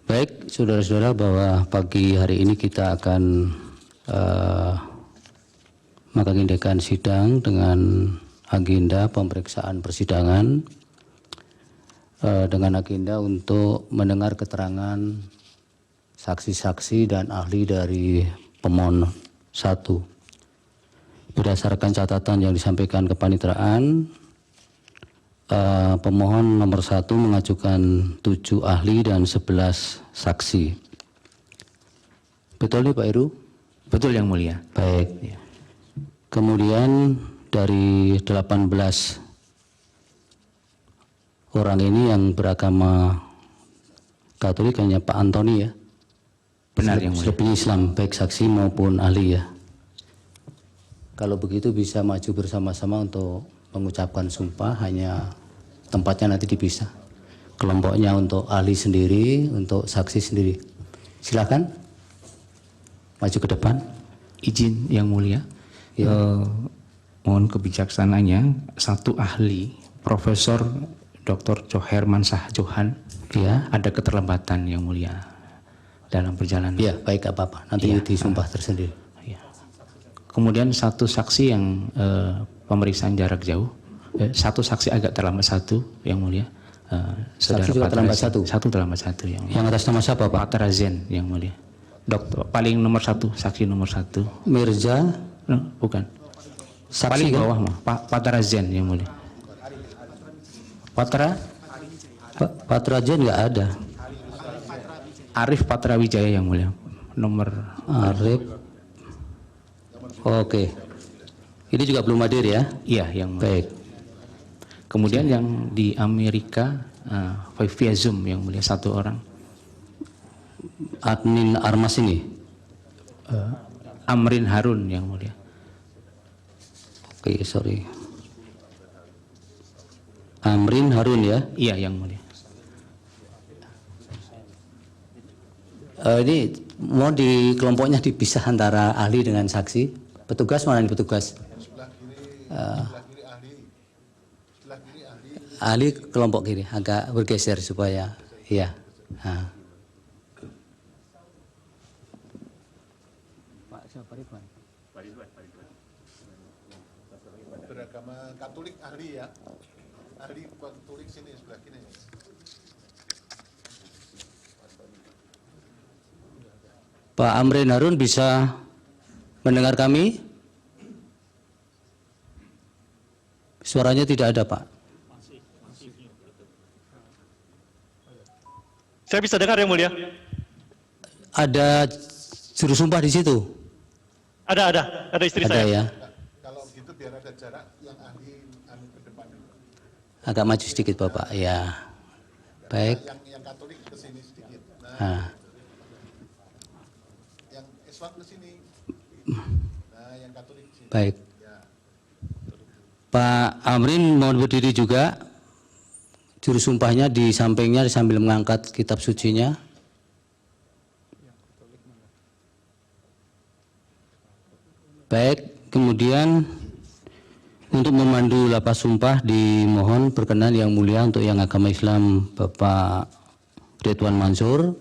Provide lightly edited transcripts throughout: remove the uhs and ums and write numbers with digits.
Baik, saudara-saudara, bahwa pagi hari ini kita akan mengagendakan sidang dengan agenda pemeriksaan persidangan dengan agenda untuk mendengar keterangan saksi-saksi dan ahli dari pemohon 1. Berdasarkan catatan yang disampaikan kepaniteraan, pemohon nomor 1 mengajukan 7 ahli dan 11 saksi. Betul nih Pak Heru? Betul Yang Mulia. Baik. Ya. Kemudian dari 18 orang ini yang beragama Katolik hanya Pak Antoni ya? Benar Yang Mulia. Selebihnya Islam, baik saksi maupun ahli ya. Kalau begitu bisa maju bersama-sama untuk mengucapkan sumpah, hanya tempatnya nanti dipisah. Kelompoknya untuk ahli sendiri, untuk saksi sendiri. Silakan maju ke depan. Izin Yang Mulia, Ya. mohon kebijaksanaannya, satu ahli, Profesor Dr. Joher Mansah Johan, Ya. ada keterlambatan Yang Mulia dalam perjalanan. Ya, baik, gak apa-apa. Nanti Ya. disumpah tersendiri. Ya. Kemudian satu saksi yang pemeriksaan jarak jauh, satu saksi agak terlambat satu Yang Mulia. Saksi juga terlambat satu? Satu terlambat satu Yang Mulia. Yang atas nama siapa Pak? Patrazen Yang Mulia. Dokter paling nomor 1, saksi nomor 1. Mirza, Bukan. saksi Paling kan? bawah mah, Patrazen Yang Mulia. Patrajen nggak ada. Arif Patrawijaya Yang Mulia. Nomor Arif. Oke. Ini juga belum hadir ya? iya Yang Mulia. Baik. Kemudian yang di Amerika via Zoom Yang Mulia, satu orang. Admin Armas ini? Amrin Harun Yang Mulia. Oke, sorry. Amrin Harun ya? Iya Yang Mulia. Ini mau di kelompoknya dipisah antara ahli dengan saksi. Petugas mana nih petugas? Ahli kelompok kiri, agak bergeser supaya, ya. Nah. Pak siapa Ridwan? Beragama Katolik ahli ya, ahli Katolik sini sebelah kiri. Pak Amrin Harun bisa mendengar kami? Suaranya tidak ada Pak. Saya bisa dengar Yang Mulia. Ada juru sumpah di situ? Ada istri Ada saya. ya. Kalau gitu biar ada jarak yang ahli ke depan. Agak maju sedikit Bapak. Ya. Baik. Yang Katolik ke sini sedikit. Nah. Yang Islam ke sini. Nah, yang Katolik sini. Baik. Pak Amrin mohon berdiri juga. Juru sumpahnya di sampingnya sambil mengangkat kitab sucinya. Baik, kemudian untuk memandu lapas sumpah dimohon berkenan Yang Mulia untuk yang agama Islam Bapak Ridwan Mansur,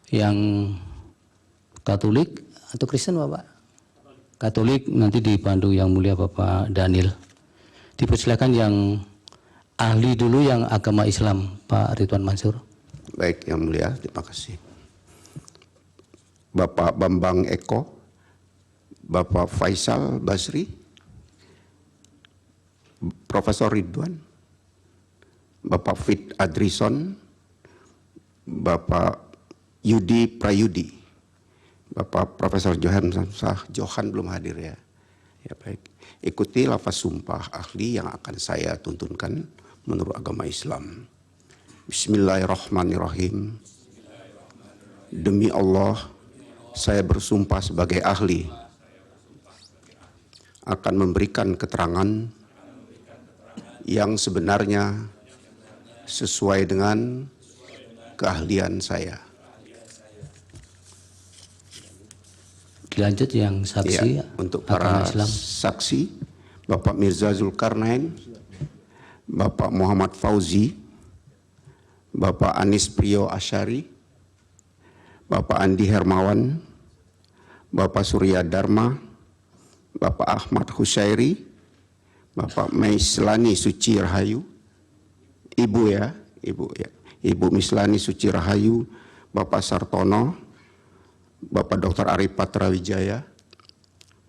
yang Katolik atau Kristen Bapak? Katolik nanti dipandu Yang Mulia Bapak Daniel. Dipersilakan yang ahli dulu yang agama Islam Pak Ridwan Mansur. Baik Yang Mulia, terima kasih. Bapak Bambang Eko, Bapak Faisal Basri, Profesor Ridwan, Bapak Fit Adrison, Bapak Yudi Prayudi, Bapak Profesor Johan Mansah Johan belum hadir ya. Ya baik. Ikuti lafaz sumpah ahli yang akan saya tuntunkan menurut agama Islam. Bismillahirrahmanirrahim. Demi Allah, saya bersumpah sebagai ahli akan memberikan keterangan yang sebenarnya sesuai dengan keahlian saya. Dilanjut yang saksi Ya, untuk agama para Islam. saksi, Bapak Mirza Zulkarnain, Bapak Muhammad Fauzi, Bapak Anis Priyo Asyari, Bapak Andi Hermawan, Bapak Surya Dharma, Bapak Ahmad Husairi, Bapak Maislani Suci Rahayu, Ibu Mislani Suci Rahayu, Bapak Sartono, Bapak Dr. Arif Patrawijaya,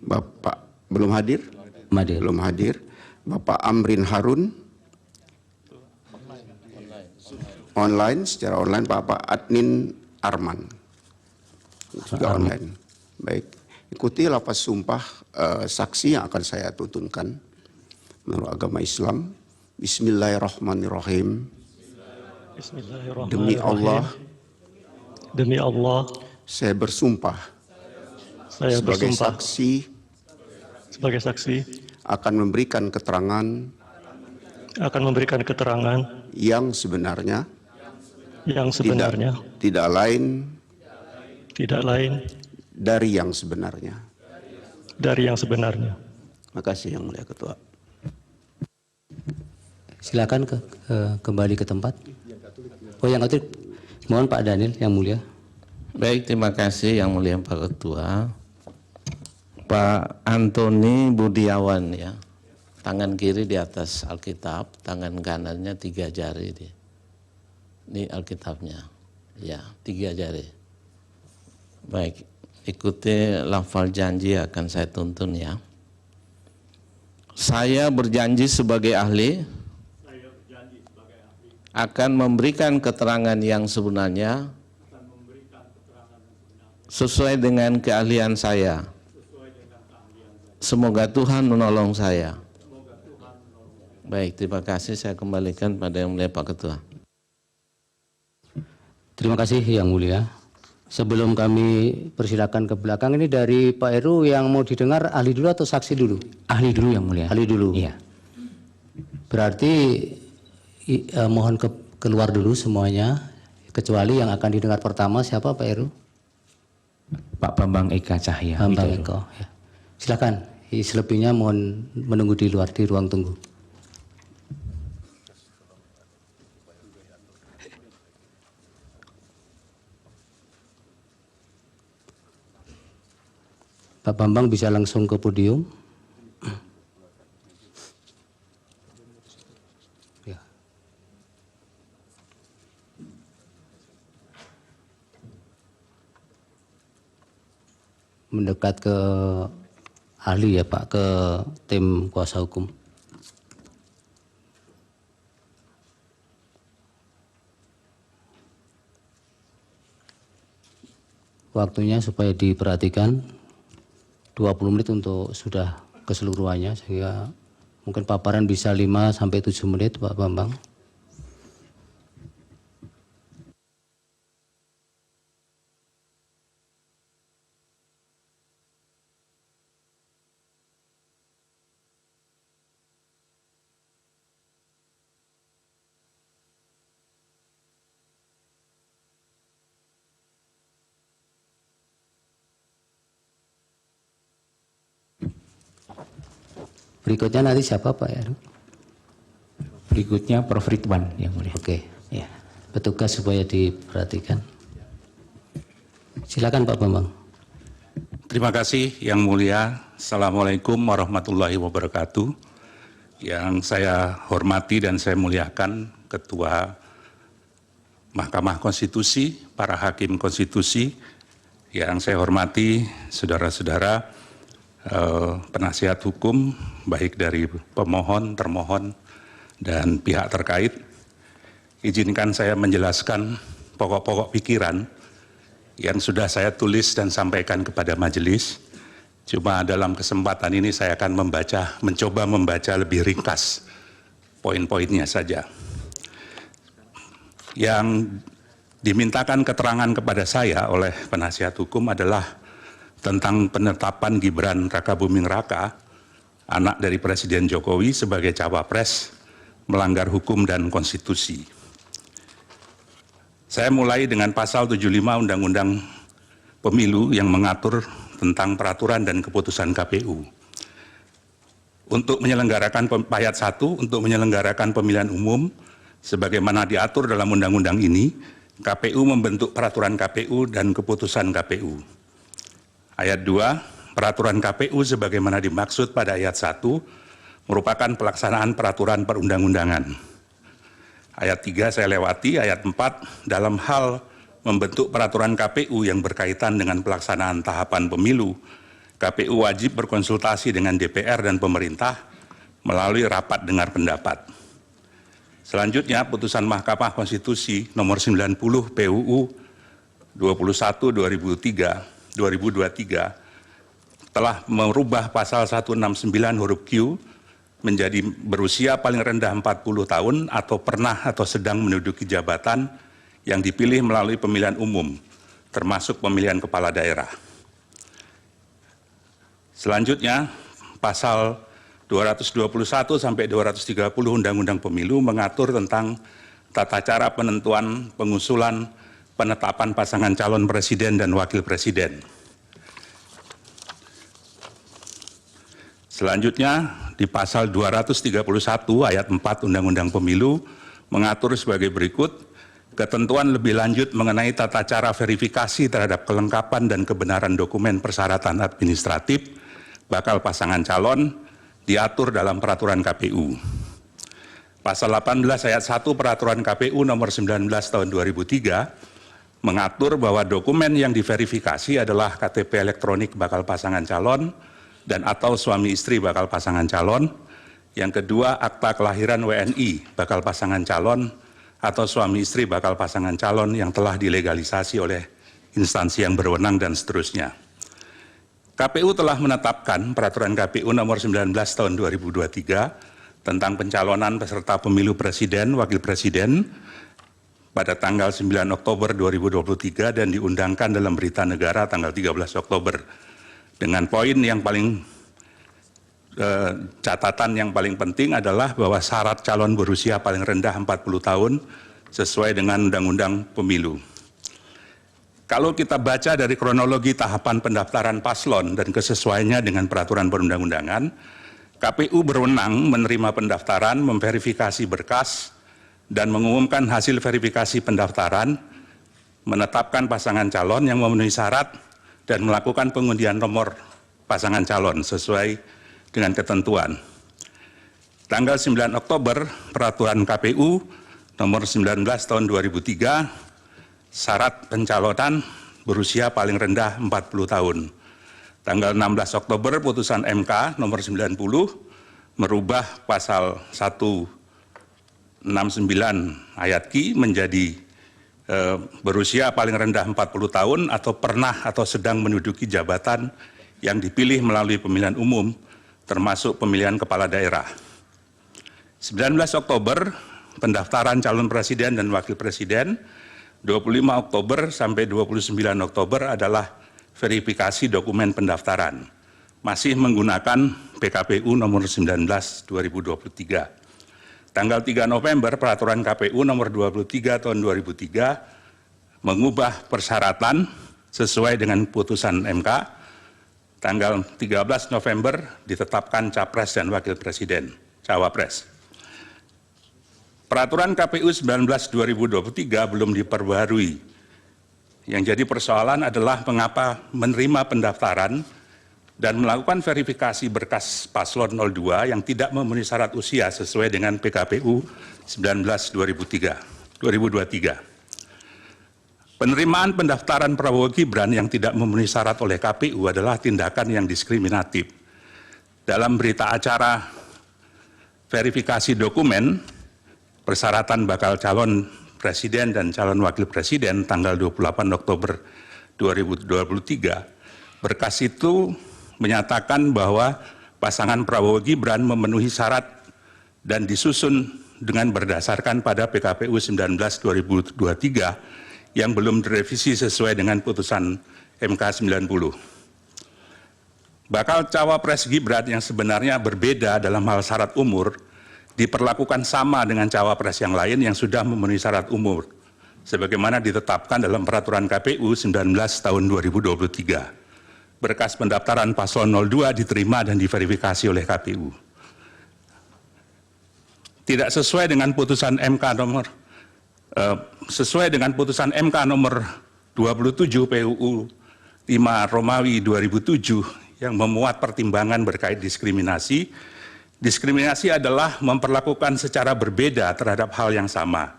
Bapak belum hadir? Belum hadir. Bapak Amrin Harun, secara online, Bapak Adnin Arman, juga online. Baik, ikuti lafaz sumpah saksi yang akan saya tuntunkan menurut agama Islam. Bismillahirrahmanirrahim. Bismillahirrahmanirrahim. Demi Allah, Saya bersumpah saya sebagai bersumpah sebagai saksi akan memberikan keterangan yang sebenarnya tidak lain dari yang sebenarnya. Terima kasih Yang Mulia Ketua. Silakan kembali ke tempat. Oh, yang Katolik. Mohon Pak Daniel Yang Mulia. Baik, terima kasih Yang Mulia Pak Ketua. Pak Antoni Budiawan ya. Tangan kiri di atas Alkitab, tangan kanannya 3 jari dia. Ini Alkitabnya. Ya, 3 jari. Baik, ikuti lafal janji akan saya tuntun ya. Saya berjanji sebagai ahli akan memberikan keterangan yang sebenarnya sesuai dengan keahlian saya. Semoga Tuhan menolong saya. Baik, terima kasih. Saya kembalikan pada Yang Mulia Pak Ketua. Terima kasih Yang Mulia. Sebelum kami persilakan ke belakang, ini dari Pak Heru yang mau didengar ahli dulu atau saksi dulu? Ahli dulu Yang Mulia. Ahli dulu. Iya. Berarti mohon keluar dulu semuanya, kecuali yang akan didengar pertama siapa Pak Heru? Pak Bambang Eka Cahya. Bambang Eko. Ya. Silakan. Selebihnya mohon menunggu di luar di ruang tunggu. Pak Bambang bisa langsung ke podium. Ya. Mendekat ke ahli ya Pak, ke tim kuasa hukum. Waktunya supaya diperhatikan 20 menit untuk sudah keseluruhannya, sehingga mungkin paparan bisa 5 sampai 7 menit Pak Bambang. Berikutnya nanti siapa Pak Heru? Berikutnya Prof. Ridwan Yang Mulia. Oke, ya. Petugas supaya diperhatikan. Silakan Pak Bambang. Terima kasih Yang Mulia. Assalamualaikum warahmatullahi wabarakatuh. Yang saya hormati dan saya muliakan Ketua Mahkamah Konstitusi, para hakim konstitusi, yang saya hormati saudara-saudara penasihat hukum, baik dari pemohon, termohon, dan pihak terkait. Izinkan saya menjelaskan pokok-pokok pikiran yang sudah saya tulis dan sampaikan kepada majelis. Cuma dalam kesempatan ini saya akan mencoba membaca lebih ringkas poin-poinnya saja. Yang dimintakan keterangan kepada saya oleh penasihat hukum adalah tentang penetapan Gibran Rakabuming Raka, anak dari Presiden Jokowi, sebagai cawapres melanggar hukum dan konstitusi. Saya mulai dengan pasal 75 Undang-Undang Pemilu yang mengatur tentang peraturan dan keputusan KPU. Untuk menyelenggarakan ayat 1, untuk menyelenggarakan pemilihan umum sebagaimana diatur dalam undang-undang ini, KPU membentuk peraturan KPU dan keputusan KPU. Ayat 2, peraturan KPU sebagaimana dimaksud pada ayat 1 merupakan pelaksanaan peraturan perundang-undangan. Ayat 3 saya lewati, ayat 4 dalam hal membentuk peraturan KPU yang berkaitan dengan pelaksanaan tahapan pemilu, KPU wajib berkonsultasi dengan DPR dan pemerintah melalui rapat dengar pendapat. Selanjutnya, putusan Mahkamah Konstitusi nomor 90 PUU 21/2023 telah merubah pasal 169 huruf Q menjadi berusia paling rendah 40 tahun atau pernah atau sedang menduduki jabatan yang dipilih melalui pemilihan umum, termasuk pemilihan kepala daerah. Selanjutnya, pasal 221 sampai 230 Undang-Undang Pemilu mengatur tentang tata cara penentuan, pengusulan, penetapan pasangan calon presiden dan wakil presiden. Selanjutnya, di pasal 231 ayat 4 Undang-Undang Pemilu mengatur sebagai berikut, ketentuan lebih lanjut mengenai tata cara verifikasi terhadap kelengkapan dan kebenaran dokumen persyaratan administratif bakal pasangan calon diatur dalam peraturan KPU. Pasal 18 ayat 1 peraturan KPU nomor 19 tahun 2003 mengatur bahwa dokumen yang diverifikasi adalah KTP elektronik bakal pasangan calon dan atau suami istri bakal pasangan calon. Yang kedua, akta kelahiran WNI bakal pasangan calon atau suami istri bakal pasangan calon yang telah dilegalisasi oleh instansi yang berwenang dan seterusnya. KPU telah menetapkan peraturan KPU nomor 19 tahun 2023 tentang pencalonan peserta pemilu presiden, wakil presiden pada tanggal 9 Oktober 2023 dan diundangkan dalam berita negara tanggal 13 Oktober. Dengan poin yang paling catatan yang paling penting adalah bahwa syarat calon berusia paling rendah 40 tahun sesuai dengan Undang-Undang Pemilu. Kalau kita baca dari kronologi tahapan pendaftaran paslon dan kesesuaiannya dengan peraturan perundang-undangan, KPU berwenang menerima pendaftaran, memverifikasi berkas, dan mengumumkan hasil verifikasi pendaftaran, menetapkan pasangan calon yang memenuhi syarat, dan melakukan pengundian nomor pasangan calon sesuai dengan ketentuan. Tanggal 9 Oktober, peraturan KPU nomor 19 tahun 2003, syarat pencalonan berusia paling rendah 40 tahun. Tanggal 16 Oktober putusan MK nomor 90 merubah pasal 169 ayat Q menjadi berusia paling rendah 40 tahun atau pernah atau sedang menduduki jabatan yang dipilih melalui pemilihan umum termasuk pemilihan kepala daerah. 19 Oktober pendaftaran calon presiden dan wakil presiden, 25 Oktober sampai 29 Oktober adalah verifikasi dokumen pendaftaran. Masih menggunakan PKPU nomor 19 2023. Tanggal 3 November peraturan KPU nomor 23 tahun 2003 mengubah persyaratan sesuai dengan putusan MK. Tanggal 13 November ditetapkan capres dan wakil presiden, cawapres. Peraturan KPU 19 2023 belum diperbarui. Yang jadi persoalan adalah mengapa menerima pendaftaran dan melakukan verifikasi berkas paslon 02 yang tidak memenuhi syarat usia sesuai dengan PKPU 19 2023. Penerimaan pendaftaran Prabowo Gibran yang tidak memenuhi syarat oleh KPU adalah tindakan yang diskriminatif. Dalam berita acara verifikasi dokumen persyaratan bakal calon presiden dan calon wakil presiden tanggal 28 Oktober 2023, berkas itu menyatakan bahwa pasangan Prabowo Gibran memenuhi syarat dan disusun dengan berdasarkan pada PKPU 19 2023 yang belum direvisi sesuai dengan putusan MK 90. Bakal cawapres Gibran yang sebenarnya berbeda dalam hal syarat umur diperlakukan sama dengan cawapres yang lain yang sudah memenuhi syarat umur, sebagaimana ditetapkan dalam peraturan KPU 19 tahun 2023. Berkas pendaftaran paslon 02 diterima dan diverifikasi oleh KPU. Tidak sesuai dengan putusan MK nomor sesuai dengan putusan MK nomor 27 PUU 5 Romawi 2007 yang memuat pertimbangan berkait diskriminasi. Diskriminasi adalah memperlakukan secara berbeda terhadap hal yang sama.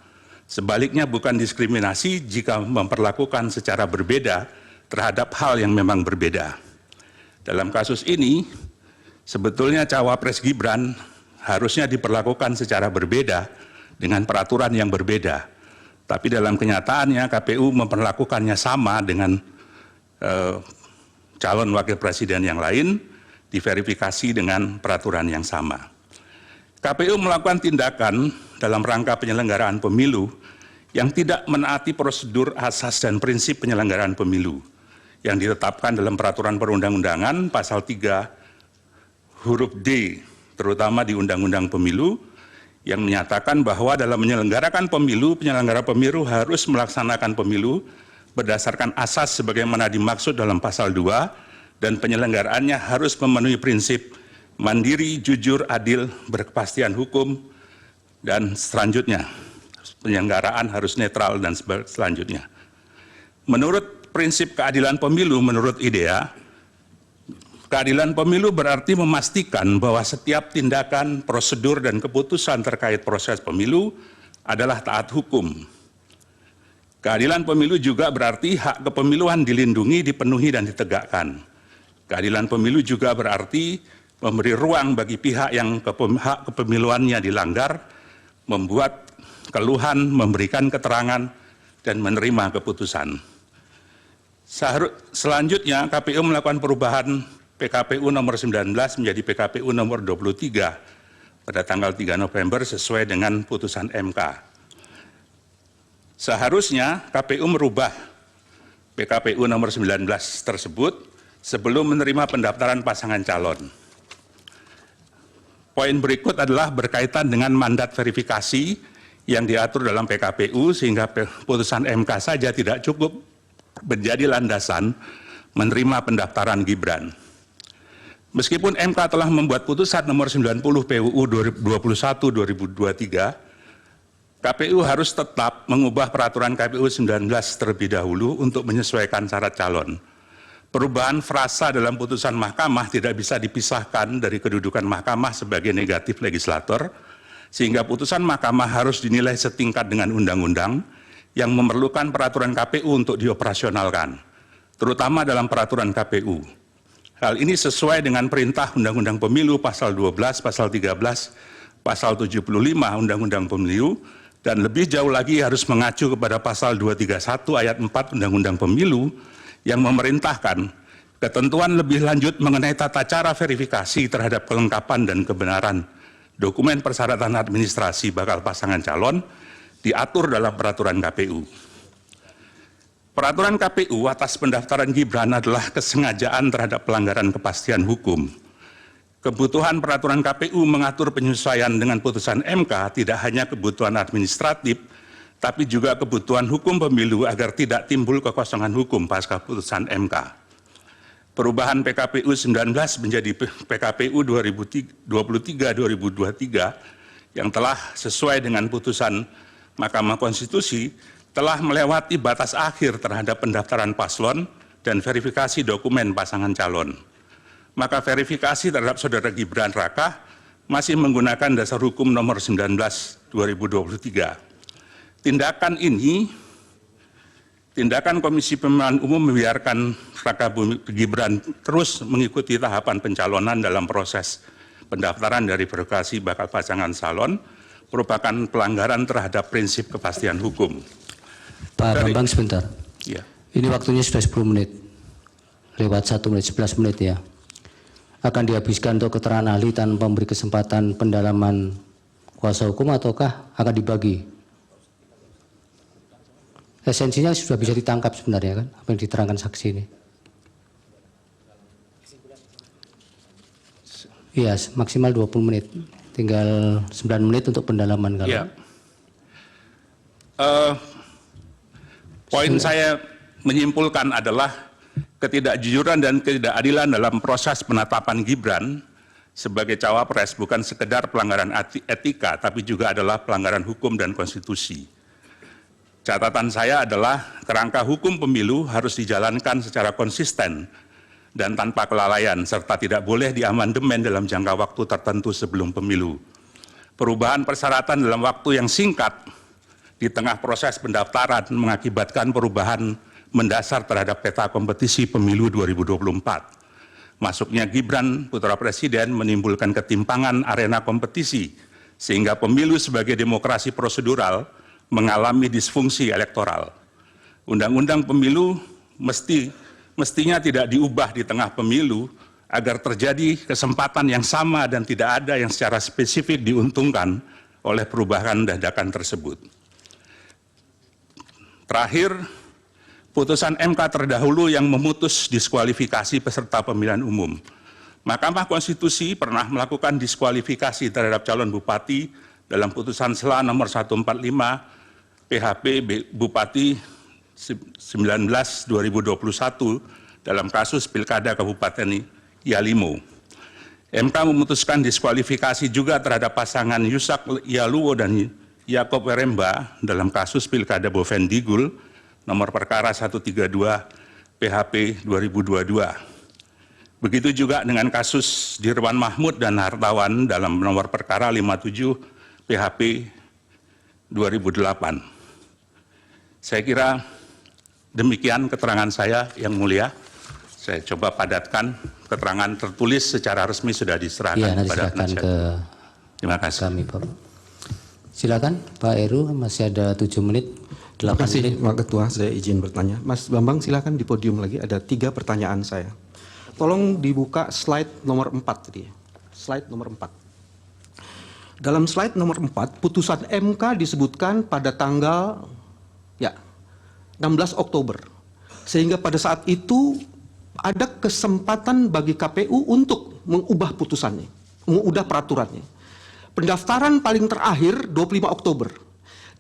Sebaliknya bukan diskriminasi jika memperlakukan secara berbeda terhadap hal yang memang berbeda. Dalam kasus ini, sebetulnya Cawapres Gibran harusnya diperlakukan secara berbeda dengan peraturan yang berbeda. Tapi dalam kenyataannya KPU memperlakukannya sama dengan calon wakil presiden yang lain, diverifikasi dengan peraturan yang sama. KPU melakukan tindakan dalam rangka penyelenggaraan pemilu yang tidak menaati prosedur asas dan prinsip penyelenggaraan pemilu yang ditetapkan dalam peraturan perundang-undangan pasal 3 huruf D, terutama di Undang-Undang Pemilu, yang menyatakan bahwa dalam menyelenggarakan pemilu, penyelenggara pemilu harus melaksanakan pemilu berdasarkan asas sebagaimana dimaksud dalam pasal 2 dan penyelenggaraannya harus memenuhi prinsip mandiri, jujur, adil, berkepastian hukum, dan selanjutnya. Penyelenggaraan harus netral dan selanjutnya. Menurut prinsip keadilan pemilu, menurut IDEA, keadilan pemilu berarti memastikan bahwa setiap tindakan, prosedur, dan keputusan terkait proses pemilu adalah taat hukum. Keadilan pemilu juga berarti hak kepemiluan dilindungi, dipenuhi, dan ditegakkan. Keadilan pemilu juga berarti memberi ruang bagi pihak yang hak kepemiluannya dilanggar, membuat keluhan, memberikan keterangan, dan menerima keputusan. Selanjutnya, KPU melakukan perubahan PKPU nomor 19 menjadi PKPU nomor 23 pada tanggal 3 November sesuai dengan putusan MK. Seharusnya KPU merubah PKPU nomor 19 tersebut sebelum menerima pendaftaran pasangan calon. Poin berikut adalah berkaitan dengan mandat verifikasi yang diatur dalam PKPU sehingga putusan MK saja tidak cukup menjadi landasan menerima pendaftaran Gibran. Meskipun MK telah membuat putusan nomor 90 PUU 21/2023, KPU harus tetap mengubah peraturan KPU 19 terlebih dahulu untuk menyesuaikan syarat calon. Perubahan frasa dalam putusan mahkamah tidak bisa dipisahkan dari kedudukan mahkamah sebagai negatif legislator, sehingga putusan mahkamah harus dinilai setingkat dengan undang-undang yang memerlukan peraturan KPU untuk dioperasionalkan, terutama dalam peraturan KPU. Hal ini sesuai dengan perintah Undang-Undang Pemilu pasal 12, pasal 13, pasal 75 Undang-Undang Pemilu, dan lebih jauh lagi harus mengacu kepada pasal 231 ayat 4 Undang-Undang Pemilu yang memerintahkan ketentuan lebih lanjut mengenai tata cara verifikasi terhadap kelengkapan dan kebenaran dokumen persyaratan administrasi bakal pasangan calon diatur dalam peraturan KPU. Peraturan KPU atas pendaftaran Gibran adalah kesengajaan terhadap pelanggaran kepastian hukum. Kebutuhan peraturan KPU mengatur penyesuaian dengan putusan MK tidak hanya kebutuhan administratif, tapi juga kebutuhan hukum pemilu agar tidak timbul kekosongan hukum pasca putusan MK. Perubahan PKPU 19 menjadi PKPU 2023-2023 yang telah sesuai dengan putusan Mahkamah Konstitusi telah melewati batas akhir terhadap pendaftaran paslon dan verifikasi dokumen pasangan calon. Maka verifikasi terhadap saudara Gibran Raka masih menggunakan dasar hukum nomor 19/2023. Tindakan Komisi Pemilihan Umum membiarkan Raka Gibran terus mengikuti tahapan pencalonan dalam proses pendaftaran dari verifikasi bakal pasangan calon merupakan pelanggaran terhadap prinsip kepastian hukum. Pak Bambang sebentar. Ya. Ini waktunya sudah 10 menit. Lewat 1 menit, 11 menit ya. Akan dihabiskan untuk keterangan ahli tanpa memberi kesempatan pendalaman kuasa hukum ataukah akan dibagi? Esensinya sudah bisa ditangkap sebenarnya kan, apa yang diterangkan saksi ini. Iya, maksimal 20 menit. Tinggal 9 menit untuk pendalaman kalau. Ya. Poin saya menyimpulkan adalah ketidakjujuran dan ketidakadilan dalam proses penetapan Gibran sebagai cawapres bukan sekedar pelanggaran etika, tapi juga adalah pelanggaran hukum dan konstitusi. Catatan saya adalah kerangka hukum pemilu harus dijalankan secara konsisten dan tanpa kelalaian, serta tidak boleh diamandemen dalam jangka waktu tertentu sebelum pemilu. Perubahan persyaratan dalam waktu yang singkat di tengah proses pendaftaran mengakibatkan perubahan mendasar terhadap peta kompetisi pemilu 2024. Masuknya Gibran putra presiden menimbulkan ketimpangan arena kompetisi, sehingga pemilu sebagai demokrasi prosedural mengalami disfungsi elektoral. Undang-undang pemilu mestinya tidak diubah di tengah pemilu agar terjadi kesempatan yang sama dan tidak ada yang secara spesifik diuntungkan oleh perubahan dadakan tersebut. Terakhir, putusan MK terdahulu yang memutus diskualifikasi peserta pemilihan umum. Mahkamah Konstitusi pernah melakukan diskualifikasi terhadap calon bupati dalam putusan SELA nomor 145 PHP Bupati 19/2021 dalam kasus Pilkada Kabupaten Yalimo. MK memutuskan diskualifikasi juga terhadap pasangan Yusak Yaluwo dan Yakob Weremba dalam kasus Pilkada Bovendigul nomor perkara 132 PHP 2022. Begitu juga dengan kasus Dirwan Mahmud dan Hartawan dalam nomor perkara 57 PHP 2008. Saya kira demikian keterangan saya, Yang Mulia. Saya coba padatkan, keterangan tertulis secara resmi sudah diserahkan kepada penasihat. Terima kasih. Kami, Pak. Silakan Pak Heru, masih ada 7 menit. Terima kasih Pak Ketua, saya izin bertanya. Mas Bambang silakan di podium lagi, ada 3 pertanyaan saya. Tolong dibuka slide nomor 4 tadi. Slide nomor 4. Dalam slide nomor 4, putusan MK disebutkan pada tanggal 16 Oktober. Sehingga pada saat itu ada kesempatan bagi KPU untuk mengubah putusannya, mengubah peraturannya. Pendaftaran paling terakhir 25 Oktober.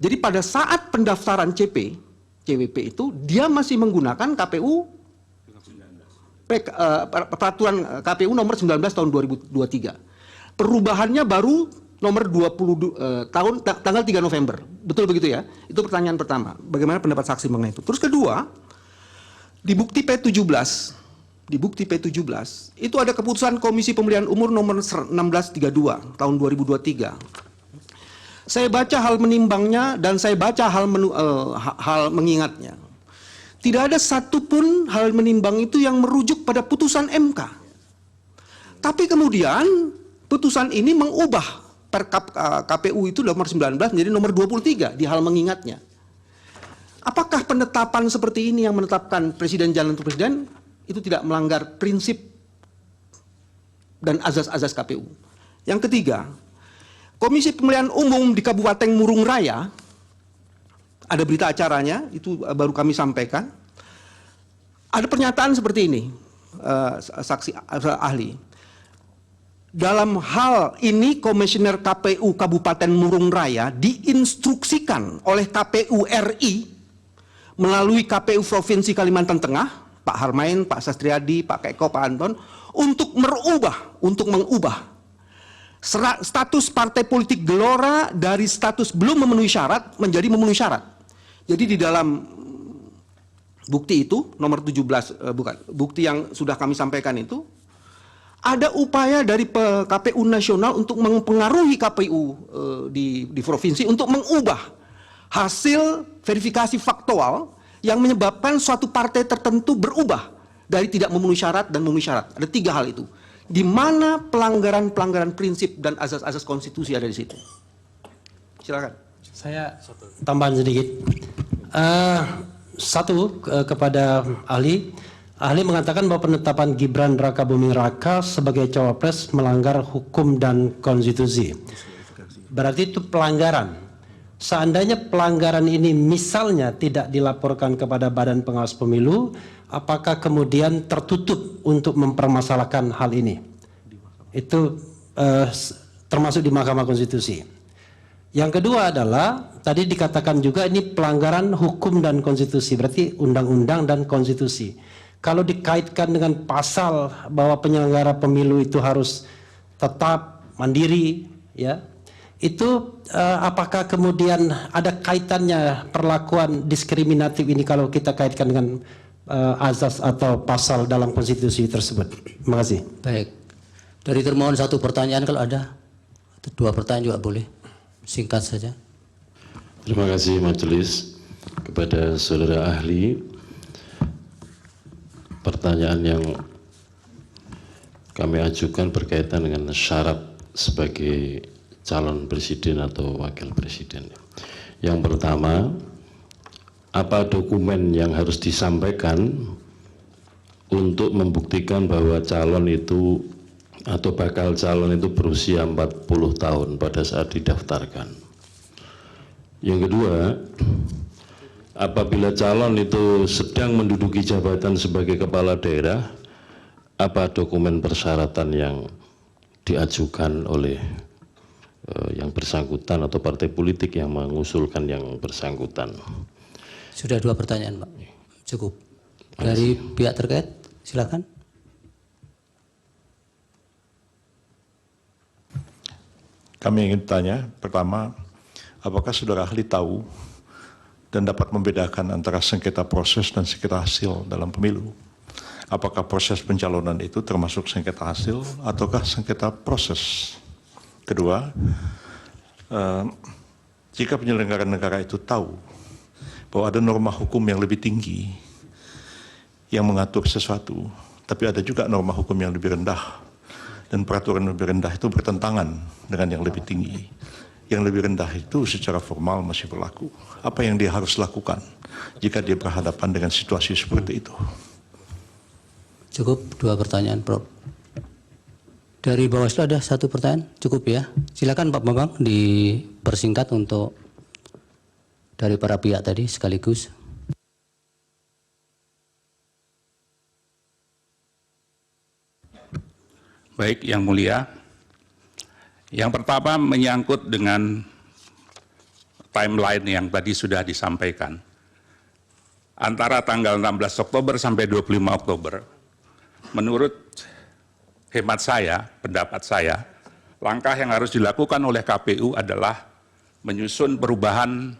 Jadi pada saat pendaftaran CWP itu dia masih menggunakan peraturan KPU nomor 19 tahun 2023. Perubahannya baru nomor 20 tanggal 3 November. Betul begitu ya? Itu pertanyaan pertama. Bagaimana pendapat saksi mengenai itu? Terus kedua, di bukti P17 itu ada keputusan Komisi Pemilihan Umum nomor 1632 tahun 2023. Saya baca hal menimbangnya dan saya baca hal mengingatnya. Tidak ada satupun hal menimbang itu yang merujuk pada putusan MK. Tapi kemudian putusan ini mengubah KPU itu nomor 19 menjadi nomor 23 di hal mengingatnya. Apakah penetapan seperti ini yang menetapkan presiden jalan untuk presiden itu tidak melanggar prinsip dan azas-azas KPU? Yang ketiga, Komisi Pemilihan Umum di Kabupaten Murung Raya, ada berita acaranya, itu baru kami sampaikan. Ada pernyataan seperti ini, saksi ahli. Dalam hal ini, Komisioner KPU Kabupaten Murung Raya diinstruksikan oleh KPU RI melalui KPU Provinsi Kalimantan Tengah, Pak Harmain, Pak Sastriadi, Pak Keko, Pak Anton, untuk mengubah status partai politik Gelora dari status belum memenuhi syarat menjadi memenuhi syarat. Jadi di dalam bukti itu, nomor 17, bukti yang sudah kami sampaikan itu, ada upaya dari KPU nasional untuk mempengaruhi KPU di provinsi untuk mengubah hasil verifikasi faktual yang menyebabkan suatu partai tertentu berubah dari tidak memenuhi syarat dan memenuhi syarat. Ada 3 hal itu. Di mana pelanggaran prinsip dan azas-azas konstitusi ada di situ. Silakan. Saya tambahan sedikit. Satu kepada ahli. Ahli mengatakan bahwa penetapan Gibran Rakabuming Raka sebagai cawapres melanggar hukum dan konstitusi. Berarti itu pelanggaran. Seandainya pelanggaran ini misalnya tidak dilaporkan kepada Badan Pengawas Pemilu, apakah kemudian tertutup untuk mempermasalahkan hal ini? Itu termasuk di Mahkamah Konstitusi. Yang kedua adalah, tadi dikatakan juga ini pelanggaran hukum dan konstitusi, berarti undang-undang dan konstitusi. Kalau dikaitkan dengan pasal bahwa penyelenggara pemilu itu harus tetap mandiri, ya, Itu apakah kemudian ada kaitannya perlakuan diskriminatif ini kalau kita kaitkan dengan azas atau pasal dalam konstitusi tersebut? Terima kasih. Baik. Dari termohon satu pertanyaan kalau ada. Atau 2 pertanyaan juga boleh. Singkat saja. Terima kasih majelis. Kepada saudara ahli, pertanyaan yang kami ajukan berkaitan dengan syarat sebagai calon presiden atau wakil presiden. Yang pertama, apa dokumen yang harus disampaikan untuk membuktikan bahwa calon itu atau bakal calon itu berusia 40 tahun pada saat didaftarkan. Yang kedua, apabila calon itu sedang menduduki jabatan sebagai kepala daerah, apa dokumen persyaratan yang diajukan oleh yang bersangkutan atau partai politik yang mengusulkan yang bersangkutan? Sudah 2 pertanyaan, Pak. Cukup. Dari pihak terkait, silakan. Kami ingin tanya, pertama, apakah saudara ahli tahu dan dapat membedakan antara sengketa proses dan sengketa hasil dalam pemilu? Apakah proses pencalonan itu termasuk sengketa hasil ataukah sengketa proses? Kedua, jika penyelenggara negara itu tahu bahwa ada norma hukum yang lebih tinggi yang mengatur sesuatu, tapi ada juga norma hukum yang lebih rendah, dan peraturan yang lebih rendah itu bertentangan dengan yang lebih tinggi. Yang lebih rendah itu secara formal masih berlaku. Apa yang dia harus lakukan jika dia berhadapan dengan situasi seperti itu? Cukup 2 pertanyaan, Prof. Dari Bawaslu ada 1 pertanyaan, cukup ya. Silakan Pak Bambang dipersingkat untuk dari para pihak tadi sekaligus. Baik, Yang Mulia. Yang pertama menyangkut dengan timeline yang tadi sudah disampaikan. Antara tanggal 16 Oktober sampai 25 Oktober, menurut hemat saya, pendapat saya, langkah yang harus dilakukan oleh KPU adalah menyusun perubahan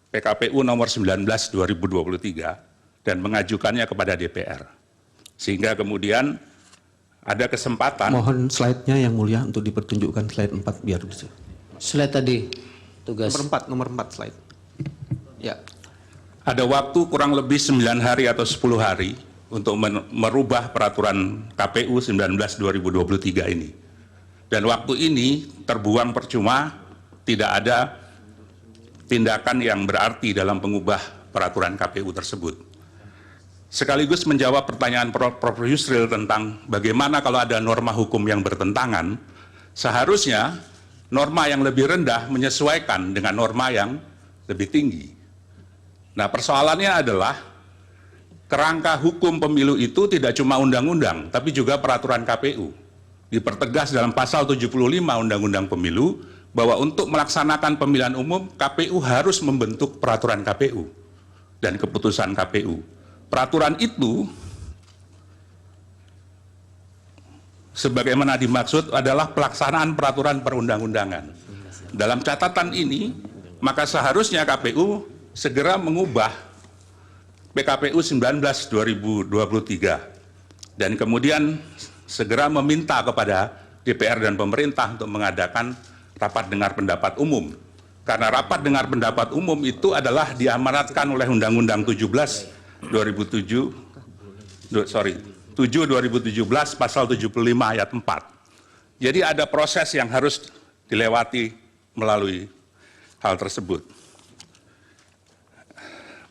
PKPU nomor 19 2023 dan mengajukannya kepada DPR. Sehingga kemudian ada kesempatan. Mohon slide-nya yang mulia untuk dipertunjukkan slide 4 biar bisa. Slide tadi, tugas. Nomor 4 slide. Ya. Ada waktu kurang lebih 9 hari atau 10 hari untuk merubah peraturan KPU 19 2023 ini. Dan waktu ini terbuang percuma, tidak ada tindakan yang berarti dalam mengubah peraturan KPU tersebut. Sekaligus menjawab pertanyaan Prof. Yusril tentang bagaimana kalau ada norma hukum yang bertentangan, seharusnya norma yang lebih rendah menyesuaikan dengan norma yang lebih tinggi. Nah, persoalannya adalah kerangka hukum pemilu itu tidak cuma undang-undang, tapi juga peraturan KPU. Dipertegas dalam pasal 75 Undang-Undang Pemilu bahwa untuk melaksanakan pemilihan umum, KPU harus membentuk peraturan KPU dan keputusan KPU. Peraturan itu sebagaimana dimaksud adalah pelaksanaan peraturan perundang-undangan. Dalam catatan ini, maka seharusnya KPU segera mengubah PKPU 19 2023 dan kemudian segera meminta kepada DPR dan pemerintah untuk mengadakan rapat dengar pendapat umum. Karena rapat dengar pendapat umum itu adalah diamanatkan oleh Undang-Undang 7 2017 pasal 75 ayat 4. Jadi ada proses yang harus dilewati melalui hal tersebut.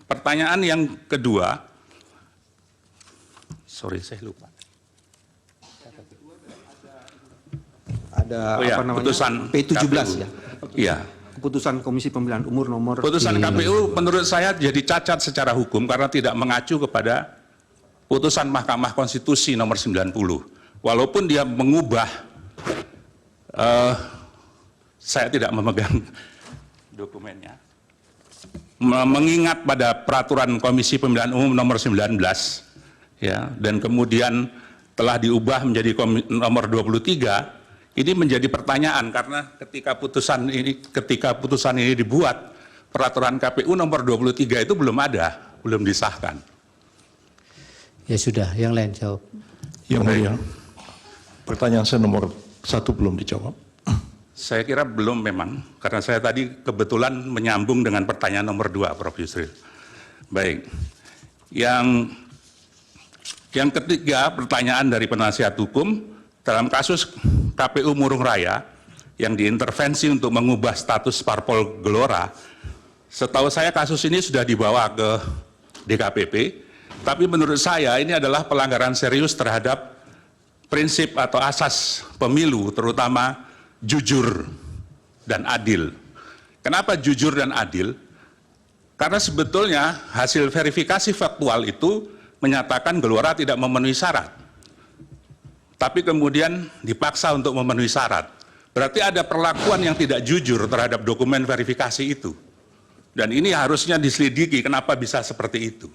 Pertanyaan yang kedua, saya lupa. Ada apa namanya? Putusan P17 KPU. ya. Iya. Keputusan Komisi Pemilihan Umum nomor. Putusan KPU menurut saya jadi cacat secara hukum karena tidak mengacu kepada putusan Mahkamah Konstitusi nomor 90. Walaupun dia mengubah, saya tidak memegang dokumennya, mengingat pada peraturan Komisi Pemilihan Umum nomor 19, ya, dan kemudian telah diubah menjadi nomor 23, Ini menjadi pertanyaan karena ketika putusan ini dibuat, peraturan KPU nomor 23 itu belum ada, belum disahkan. Ya sudah, yang lain jawab. Yang mulia, pertanyaan saya nomor 1 belum dijawab. Saya kira belum memang, karena saya tadi kebetulan menyambung dengan pertanyaan nomor 2, Prof. Yusril. Baik, yang ketiga pertanyaan dari penasihat hukum, dalam kasus KPU Murung Raya yang diintervensi untuk mengubah status parpol Gelora, setahu saya kasus ini sudah dibawa ke DKPP, tapi menurut saya ini adalah pelanggaran serius terhadap prinsip atau asas pemilu, terutama jujur dan adil. Kenapa jujur dan adil? Karena sebetulnya hasil verifikasi faktual itu menyatakan Gelora tidak memenuhi syarat. Tapi kemudian dipaksa untuk memenuhi syarat. Berarti ada perlakuan yang tidak jujur terhadap dokumen verifikasi itu. Dan ini harusnya diselidiki kenapa bisa seperti itu.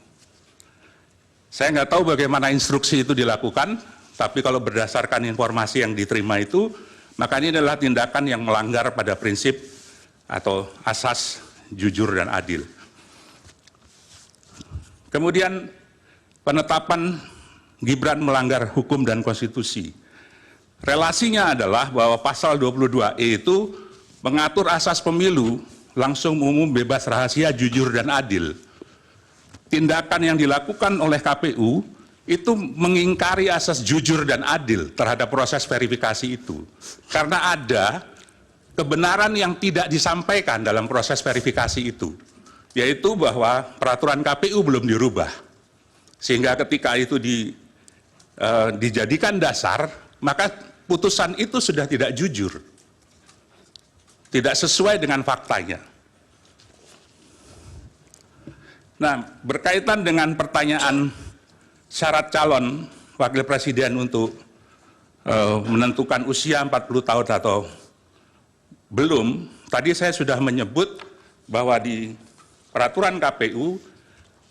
Saya nggak tahu bagaimana instruksi itu dilakukan, tapi kalau berdasarkan informasi yang diterima itu, maka ini adalah tindakan yang melanggar pada prinsip atau asas jujur dan adil. Kemudian penetapan Gibran melanggar hukum dan konstitusi. Relasinya adalah bahwa pasal 22E itu mengatur asas pemilu langsung, umum, bebas, rahasia, jujur, dan adil. Tindakan yang dilakukan oleh KPU itu mengingkari asas jujur dan adil terhadap proses verifikasi itu. Karena ada kebenaran yang tidak disampaikan dalam proses verifikasi itu, yaitu bahwa peraturan KPU belum dirubah. Sehingga ketika itu dijadikan dasar, maka putusan itu sudah tidak jujur. Tidak sesuai dengan faktanya. Nah, berkaitan dengan pertanyaan syarat calon wakil presiden untuk menentukan usia 40 tahun atau belum, tadi saya sudah menyebut bahwa di peraturan KPU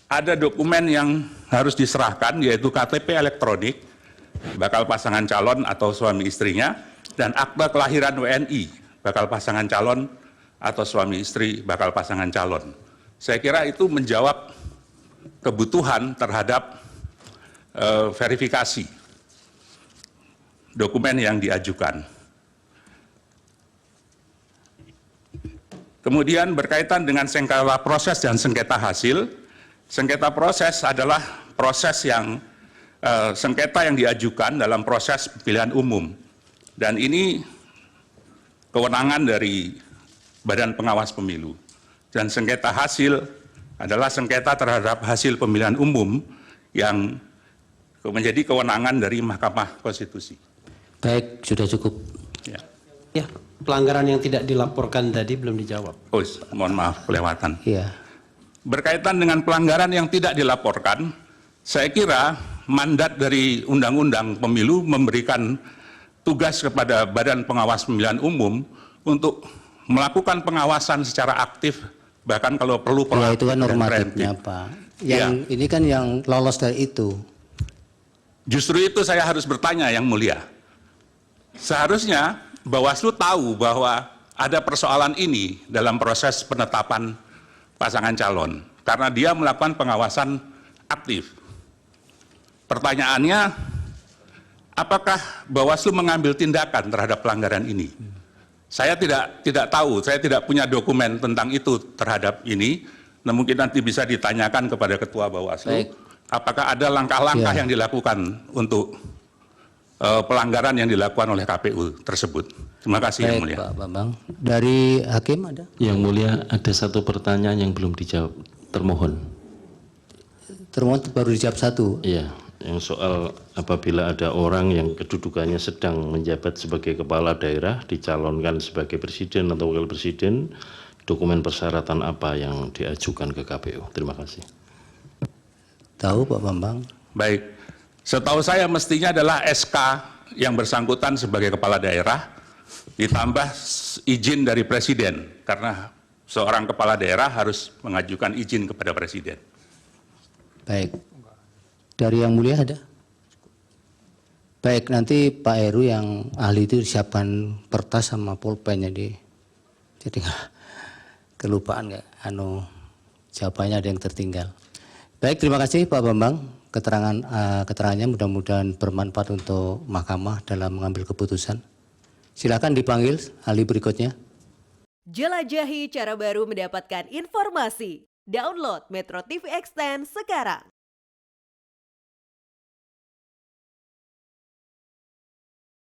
ada dokumen yang harus diserahkan, yaitu KTP elektronik bakal pasangan calon atau suami istrinya, dan akta kelahiran WNI bakal pasangan calon atau suami istri bakal pasangan calon. Saya kira itu menjawab kebutuhan terhadap verifikasi dokumen yang diajukan. Kemudian berkaitan dengan sengketa proses dan sengketa hasil, sengketa proses adalah proses yang sengketa yang diajukan dalam proses pemilihan umum, dan ini kewenangan dari Badan Pengawas Pemilu. Dan sengketa hasil adalah sengketa terhadap hasil pemilihan umum yang menjadi kewenangan dari Mahkamah Konstitusi. Baik, sudah cukup. Ya, pelanggaran yang tidak dilaporkan tadi belum dijawab. Oh, mohon maaf, kelewatan. Iya. Berkaitan dengan pelanggaran yang tidak dilaporkan, saya kira mandat dari Undang-Undang Pemilu memberikan tugas kepada Badan Pengawas Pemilihan Umum untuk melakukan pengawasan secara aktif, bahkan kalau perlu Ya, itu kan dan normatifnya, preventif. Pak. Yang ini kan yang lolos dari itu. Justru itu saya harus bertanya, Yang Mulia. Seharusnya Bawaslu tahu bahwa ada persoalan ini dalam proses penetapan pasangan calon, karena dia melakukan pengawasan aktif. Pertanyaannya, apakah Bawaslu mengambil tindakan terhadap pelanggaran ini? Saya tidak tahu, saya tidak punya dokumen tentang itu terhadap ini. Nah, mungkin nanti bisa ditanyakan kepada Ketua Bawaslu. Baik. Apakah ada langkah-langkah yang dilakukan untuk pelanggaran yang dilakukan oleh KPU tersebut. Terima kasih, Yang Baik, Mulia. Pak Bambang. Dari Hakim ada? Yang Mulia, ada satu pertanyaan yang belum dijawab, termohon. Termohon baru dijawab satu. Iya, yang soal apabila ada orang yang kedudukannya sedang menjabat sebagai kepala daerah, dicalonkan sebagai presiden atau wakil presiden, dokumen persyaratan apa yang diajukan ke KPU? Terima kasih. Tahu Pak Bambang? Baik, setahu saya mestinya adalah SK yang bersangkutan sebagai kepala daerah, ditambah izin dari presiden, karena seorang kepala daerah harus mengajukan izin kepada presiden. Baik. Dari Yang Mulia ada? Baik, nanti Pak Heru yang ahli itu siapkan kertas sama pulpen jadi kelupaan nggak, jawabannya ada yang tertinggal. Baik, terima kasih Pak Bambang. Keterangannya mudah-mudahan bermanfaat untuk mahkamah dalam mengambil keputusan. Silakan dipanggil ahli berikutnya. Jelajahi cara baru mendapatkan informasi. Download Metro TV Extend sekarang.